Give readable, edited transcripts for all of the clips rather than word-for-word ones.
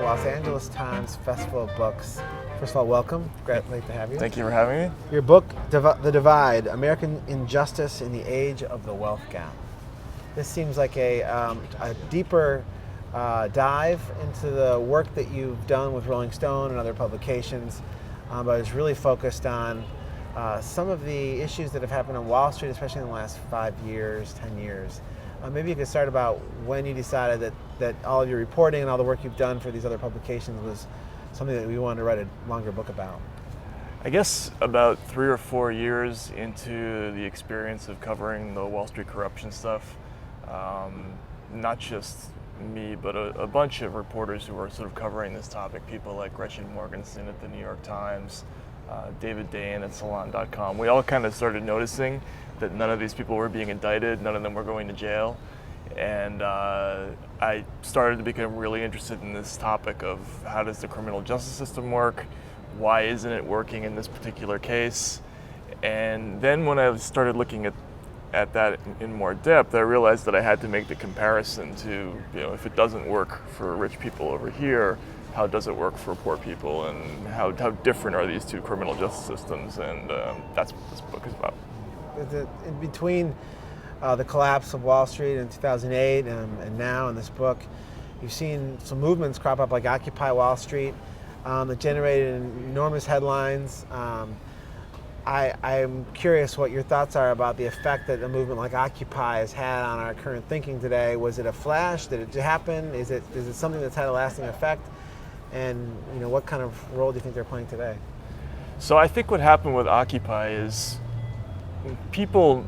Los Angeles Times Festival of Books. First of all, welcome. Great to have you. Thank you for having me. Your book, The Divide, American Injustice in the Age of the Wealth Gap. This seems like a deeper dive into the work that you've done with Rolling Stone and other publications, but it's really focused on some of the issues that have happened on Wall Street, especially in the last 5 years, 10 years. Maybe you could start about when you decided that all of your reporting and all the work you've done for these other publications was something that we wanted to write a longer book about. I guess about 3 or 4 years into the experience of covering the Wall Street corruption stuff, not just me, but a bunch of reporters who were sort of covering this topic, people like Gretchen Morgenson at the New York Times, David Dayen at Salon.com, we all kind of started noticing that none of these people were being indicted, none of them were going to jail. And I started to become really interested in this topic of how does the criminal justice system work? Why isn't it working in this particular case? And then when I started looking at that in more depth, I realized that I had to make the comparison to, if it doesn't work for rich people over here, how does it work for poor people, and how different are these two criminal justice systems? And that's what this book is about. In between the collapse of Wall Street in 2008 and now in this book, you've seen some movements crop up like Occupy Wall Street that generated enormous headlines. I'm curious what your thoughts are about the effect that a movement like Occupy has had on our current thinking today. Was it a flash? Did it happen? Is it something that's had a lasting effect? And what kind of role do you think they're playing today? So I think what happened with Occupy is people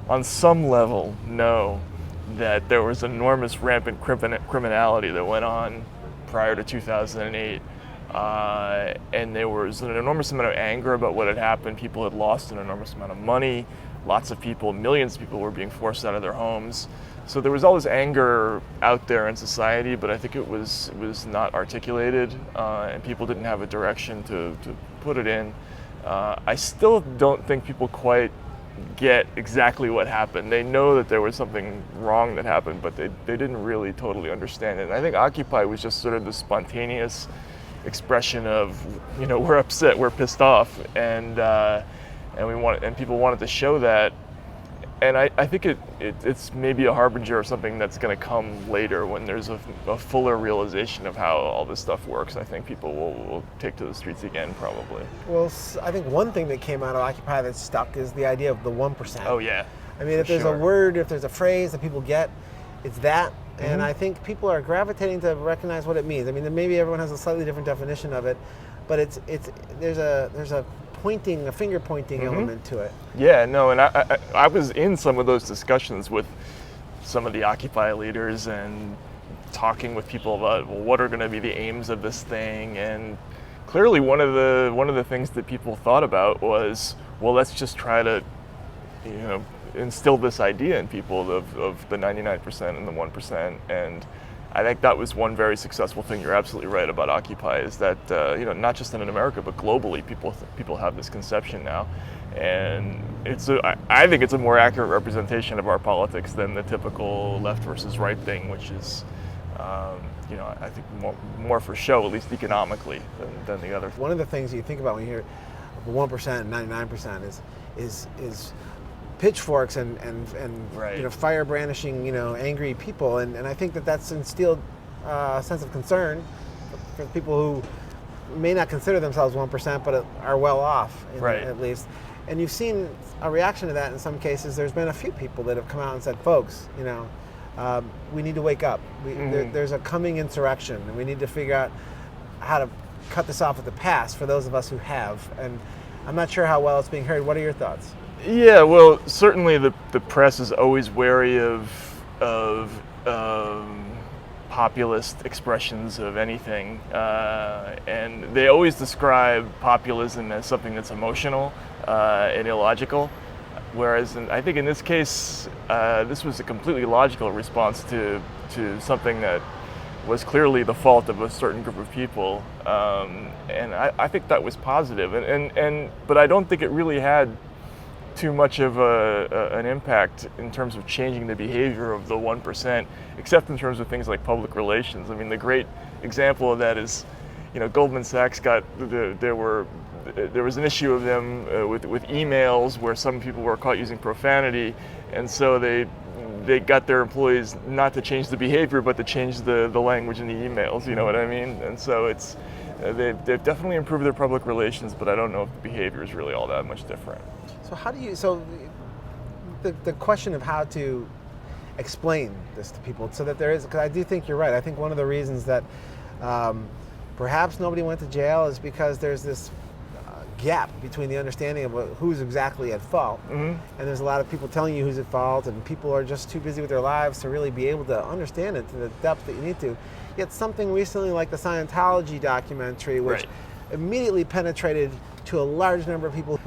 on some level know that there was enormous rampant criminality that went on prior to 2008. And there was an enormous amount of anger about what had happened. People had lost an enormous amount of money. Lots of people, millions of people were being forced out of their homes. So there was all this anger out there in society, but I think it was not articulated, and people didn't have a direction to put it in. I still don't think people quite get exactly what happened. They know that there was something wrong that happened, but they didn't really totally understand it. And I think Occupy was just sort of the spontaneous expression of, we're upset, we're pissed off, and people wanted to show that. And I think it's maybe a harbinger of something that's going to come later when there's a fuller realization of how all this stuff works. I think people will take to the streets again, probably. Well, I think one thing that came out of Occupy that's stuck is the idea of the 1%. Oh, yeah. I mean, if there's a word, if there's a phrase that people get, it's that. And I think people are gravitating to recognize what it means. I mean, maybe everyone has a slightly different definition of it, but there's a finger pointing element to it. Yeah, no, and I was in some of those discussions with some of the Occupy leaders and talking with people about, well, what are going to be the aims of this thing? And clearly one of the things that people thought about was, well, let's just try to, instill this idea in people of the 99% and the 1%. And I think that was one very successful thing. You're absolutely right about Occupy, is that not just in America but globally, people have this conception now, and I think it's a more accurate representation of our politics than the typical left versus right thing, which is I think more for show, at least economically, than the other. One of the things you think about when you hear the 1% and 99% is pitchforks and right. Fire brandishing angry people, and I think that's instilled a sense of concern for people who may not consider themselves 1% but are well off, right. At least. And you've seen a reaction to that in some cases. There's been a few people that have come out and said, folks, we need to wake up. There's a coming insurrection, and we need to figure out how to cut this off at the pass for those of us who have. And I'm not sure how well it's being heard. What are your thoughts? Yeah, well, certainly the press is always wary of populist expressions of anything, and they always describe populism as something that's emotional and illogical, whereas I think in this case, this was a completely logical response to something that was clearly the fault of a certain group of people, and I think that was positive, but I don't think it really had too much of an impact in terms of changing the behavior of the 1%, except in terms of things like public relations. I mean, the great example of that is, Goldman Sachs there was an issue of them with emails where some people were caught using profanity, and so they got their employees not to change the behavior, but to change the language in the emails. You know what I mean? And so they've definitely improved their public relations, but I don't know if the behavior is really all that much different. So the question of how to explain this to people so that there is, because I do think you're right. I think one of the reasons that perhaps nobody went to jail is because there's this gap between the understanding of who's exactly at fault, and there's a lot of people telling you who's at fault, and people are just too busy with their lives to really be able to understand it to the depth that you need to. Yet something recently like the Scientology documentary, which immediately penetrated to a large number of people,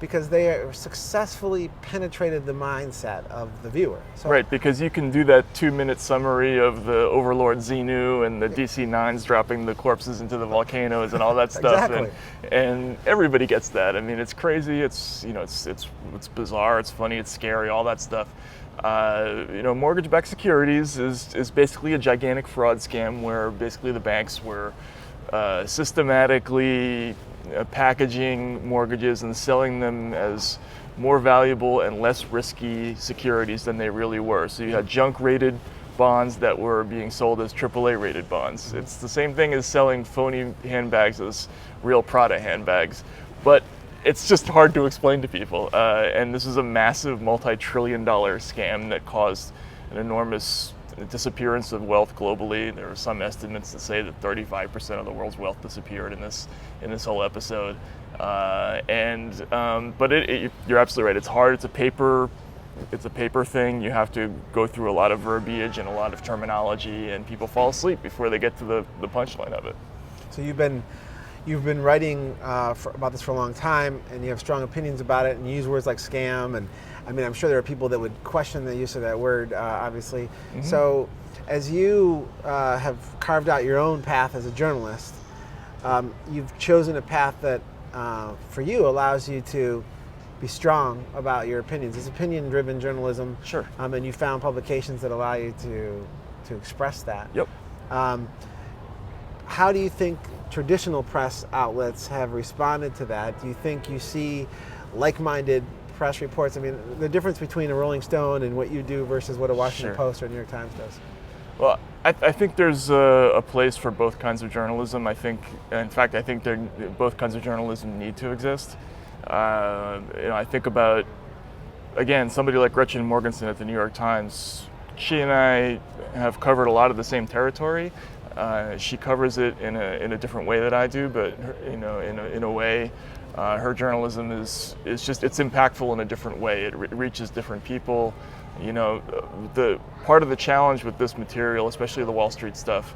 because they successfully penetrated the mindset of the viewer. So, because you can do that 2-minute summary of the Overlord Xenu and the DC-9s dropping the corpses into the volcanoes and all that stuff, and everybody gets that. I mean, it's crazy. It's it's bizarre. It's funny. It's scary. All that stuff. Mortgage-backed securities is basically a gigantic fraud scam where basically the banks were systematically packaging mortgages and selling them as more valuable and less risky securities than they really were. So you had junk-rated bonds that were being sold as AAA-rated bonds. It's the same thing as selling phony handbags as real Prada handbags, but it's just hard to explain to people. And this is a massive multi-trillion-dollar scam that caused an enormous disappearance of wealth globally. There are some estimates that say that 35% of the world's wealth disappeared in this whole episode. But you're absolutely right. It's hard. It's a paper thing. You have to go through a lot of verbiage and a lot of terminology, and people fall asleep before they get to the punchline of it. So you've been writing about this for a long time, and you have strong opinions about it, and you use words like scam, and I mean, I'm sure there are people that would question the use of that word, obviously. So as you have carved out your own path as a journalist, you've chosen a path that, for you, allows you to be strong about your opinions. It's opinion-driven journalism. Sure. And you found publications that allow you to express that. Yep. How do you think traditional press outlets have responded to that? Do you think you see like-minded press reports? I mean, the difference between a Rolling Stone and what you do versus what a Washington Post or New York Times does. Well, I think there's a place for both kinds of journalism. I think both kinds of journalism need to exist. I think about, again, somebody like Gretchen Morgenson at the New York Times. She and I have covered a lot of the same territory. She covers it in a different way that I do, but in a way, her journalism is it's impactful in a different way. It reaches different people. The part of the challenge with this material, especially the Wall Street stuff,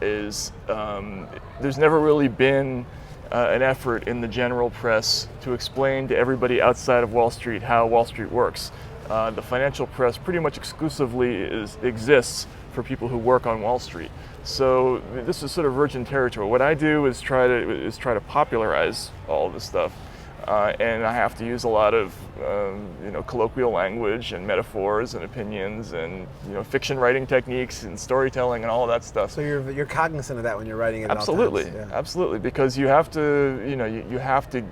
is there's never really been an effort in the general press to explain to everybody outside of Wall Street how Wall Street works. The financial press pretty much exclusively exists for people who work on Wall Street. So this is sort of virgin territory. What I do is try to popularize all of this stuff, and I have to use a lot of colloquial language and metaphors and opinions and fiction writing techniques and storytelling and all of that stuff. So you're cognizant of that when you're writing it. Absolutely, at all times. Absolutely, because you have to you have to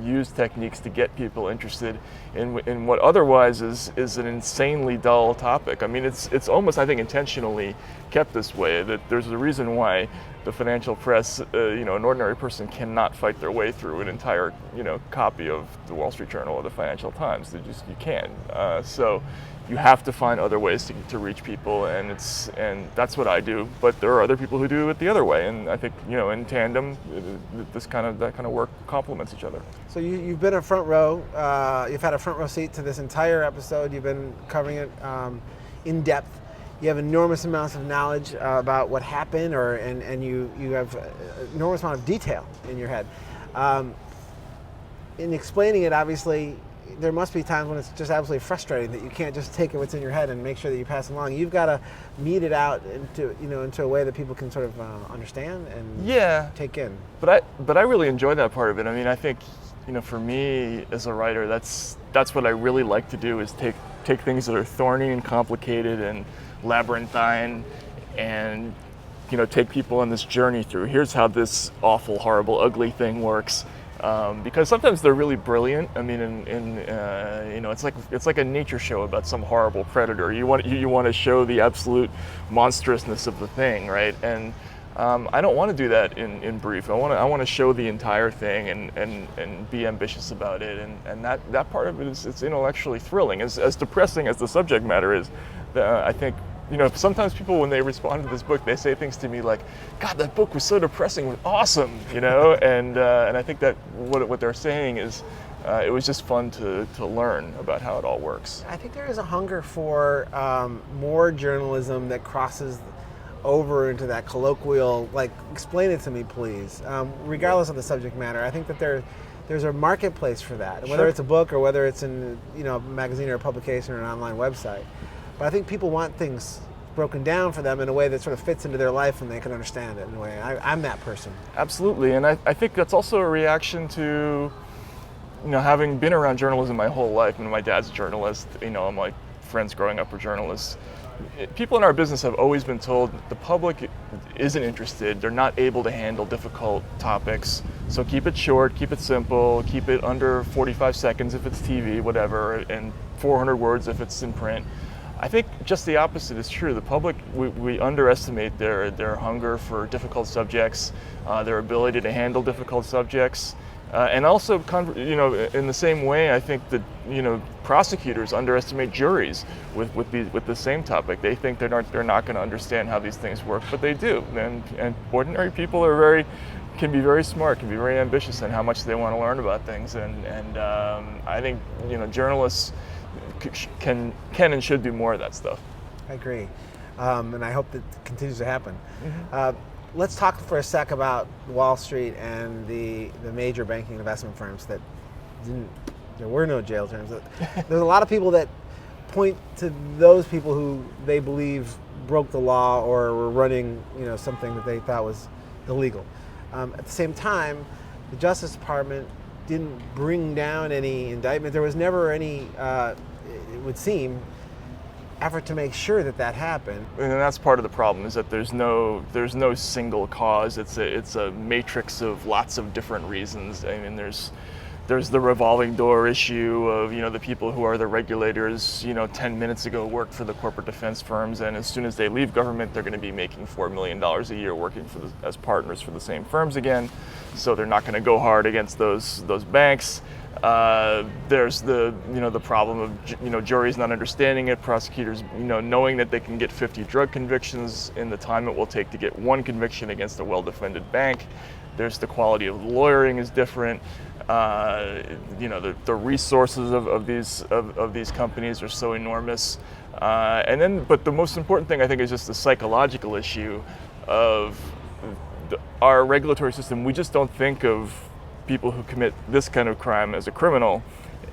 use techniques to get people interested in what otherwise is an insanely dull topic. I mean, it's almost, I think, intentionally kept this way. That there's a reason why the financial press, an ordinary person cannot fight their way through an entire, copy of the Wall Street Journal or the Financial Times. You can't. So you have to find other ways to reach people, and that's what I do. But there are other people who do it the other way, and I think in tandem, that kind of work complements each other. So you've been a front row. You've had a front row seat to this entire episode. You've been covering it in depth. You have enormous amounts of knowledge about what happened, and you have an enormous amount of detail in your head. In explaining it, obviously, there must be times when it's just absolutely frustrating that you can't just take what's in your head and make sure that you pass it along. You've got to meet it out into a way that people can sort of understand and take in. But I really enjoy that part of it. I mean, I think for me as a writer, that's what I really like to do, is take things that are thorny and complicated and labyrinthine, and take people on this journey through, here's how this awful, horrible, ugly thing works. Because sometimes they're really brilliant. I mean, it's like a nature show about some horrible predator. You want to show the absolute monstrousness of the thing, right? And I don't want to do that in brief. I want to show the entire thing and be ambitious about it. And that part of it it's intellectually thrilling. As depressing as the subject matter is, I think. Sometimes people, when they respond to this book, they say things to me like, "God, that book was so depressing, it was awesome," and I think that what they're saying is, it was just fun to learn about how it all works. I think there is a hunger for more journalism that crosses over into that colloquial, like, explain it to me, please, regardless of the subject matter. I think that there's a marketplace for that, whether it's a book or whether it's in a magazine or a publication or an online website. But I think people want things broken down for them in a way that sort of fits into their life and they can understand it in a way. I'm that person. Absolutely, and I think that's also a reaction to, having been around journalism my whole life. My dad's a journalist, all my friends growing up were journalists. People in our business have always been told the public isn't interested, they're not able to handle difficult topics, so keep it short, keep it simple, keep it under 45 seconds if it's TV, whatever, and 400 words if it's in print. I think just the opposite is true. The public, we underestimate their hunger for difficult subjects, their ability to handle difficult subjects, and also, in the same way, I think that prosecutors underestimate juries with the same topic. They think they're not going to understand how these things work, but they do. And ordinary people can be very smart, can be very ambitious in how much they want to learn about things. And I think journalists can and should do more of that stuff. I agree, and I hope that continues to happen. Mm-hmm. Let's talk for a sec about Wall Street and the major banking investment firms that there were no jail terms. There's a lot of people that point to those people who they believe broke the law or were running something that they thought was illegal. At the same time, the Justice Department didn't bring down any indictment. There was never any it would seem, effort to make sure that happened. And that's part of the problem, is that there's no single cause. It's a matrix of lots of different reasons. I mean, there's the revolving door issue of the people who are the regulators 10 minutes ago worked for the corporate defense firms, and as soon as they leave government, they're going to be making $4 million a year working as partners for the same firms again. So they're not going to go hard against those banks. There's the problem of juries not understanding it, prosecutors knowing that they can get 50 drug convictions in the time it will take to get one conviction against a well-defended bank. There's the quality of the lawyering is different. The resources of these companies are so enormous. But the most important thing, I think, is just the psychological issue of our regulatory system. We just don't think of people who commit this kind of crime as a criminal,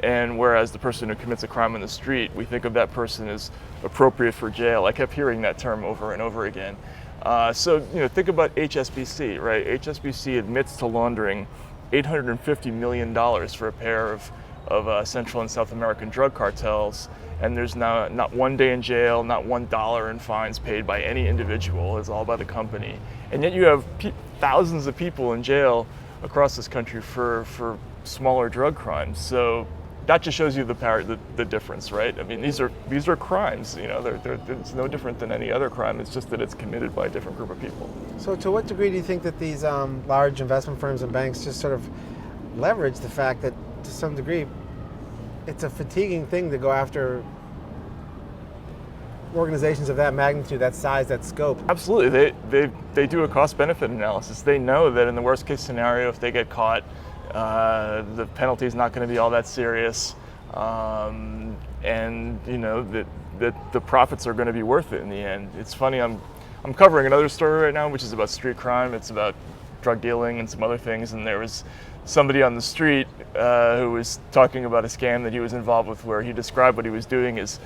and whereas the person who commits a crime on the street, we think of that person as appropriate for jail. I kept hearing that term over and over again. So think about HSBC, right? HSBC admits to laundering $850 million for a pair of Central and South American drug cartels, and there's now not one day in jail, not $1 in fines paid by any individual. It's all by the company. And yet you have thousands of people in jail across this country for smaller drug crimes. So that just shows you the difference, right? I mean, these are crimes. It's no different than any other crime. It's just that it's committed by a different group of people. So to what degree do you think that these large investment firms and banks just sort of leverage the fact that, to some degree, it's a fatiguing thing to go after organizations of that magnitude, that size, that scope? Absolutely. They do a cost-benefit analysis. They know that in the worst-case scenario, if they get caught, the penalty is not going to be all that serious, and that the profits are going to be worth it in the end. It's funny. I'm covering another story right now, which is about street crime. It's about drug dealing and some other things, and there was somebody on the street who was talking about a scam that he was involved with, where he described what he was doing as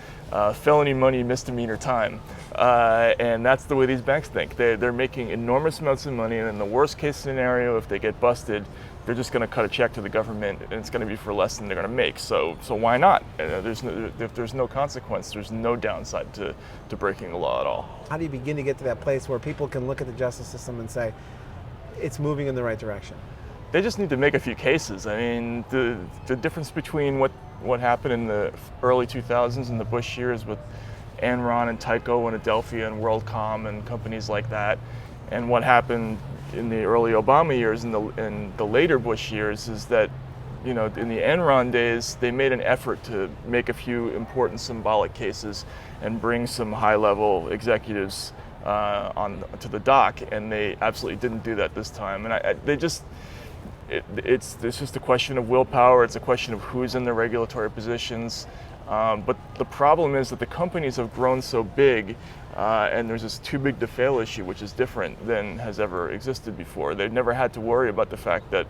felony money, misdemeanor time. And that's the way these banks think. They're making enormous amounts of money, and in the worst case scenario, if they get busted, they're just going to cut a check to the government, and it's going to be for less than they're going to make. So why not? If there's no consequence, there's no downside to breaking the law at all. How do you begin to get to that place where people can look at the justice system and say, it's moving in the right direction? They just need to make a few cases. I mean, the difference between what happened in the early 2000s in the Bush years with Enron and Tyco and Adelphia and WorldCom and companies like that, and what happened in the early Obama years and the later Bush years is that, in the Enron days, they made an effort to make a few important symbolic cases and bring some high-level executives to the dock, and they absolutely didn't do that this time. And it's just a question of willpower. It's a question of who's in the regulatory positions. But the problem is that the companies have grown so big, and there's this too big to fail issue, which is different than has ever existed before. They've never had to worry about the fact that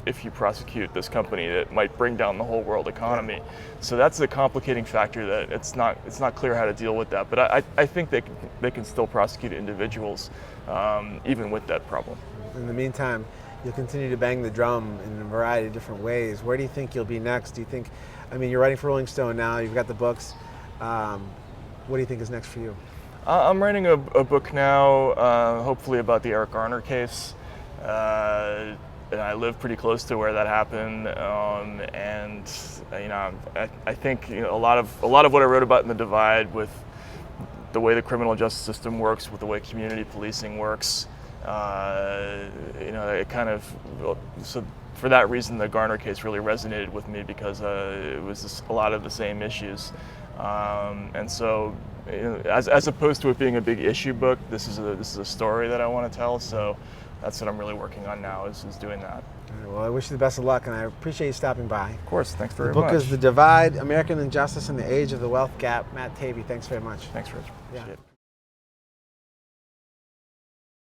if you prosecute this company, it might bring down the whole world economy. So that's a complicating factor that it's not clear how to deal with that. But I think they can still prosecute individuals even with that problem. In the meantime, you'll continue to bang the drum in a variety of different ways. Where do you think you'll be next? Do you think, you're writing for Rolling Stone now, you've got the books. What do you think is next for you? I'm writing a book now, hopefully about the Eric Garner case. And I live pretty close to where that happened, and I think a lot of what I wrote about in The Divide, with the way the criminal justice system works, with the way community policing works, it kind of, so for that reason, the Garner case really resonated with me, because it was a lot of the same issues, and so as opposed to it being a big issue book, this is a story that I want to tell. So that's what I'm really working on now, is doing that. Well, I wish you the best of luck, and I appreciate you stopping by. Of course, thanks very much. The book is The Divide, American Injustice in the Age of the Wealth Gap. Matt Taibbi, thanks very much. Thanks, Rich. Appreciate it.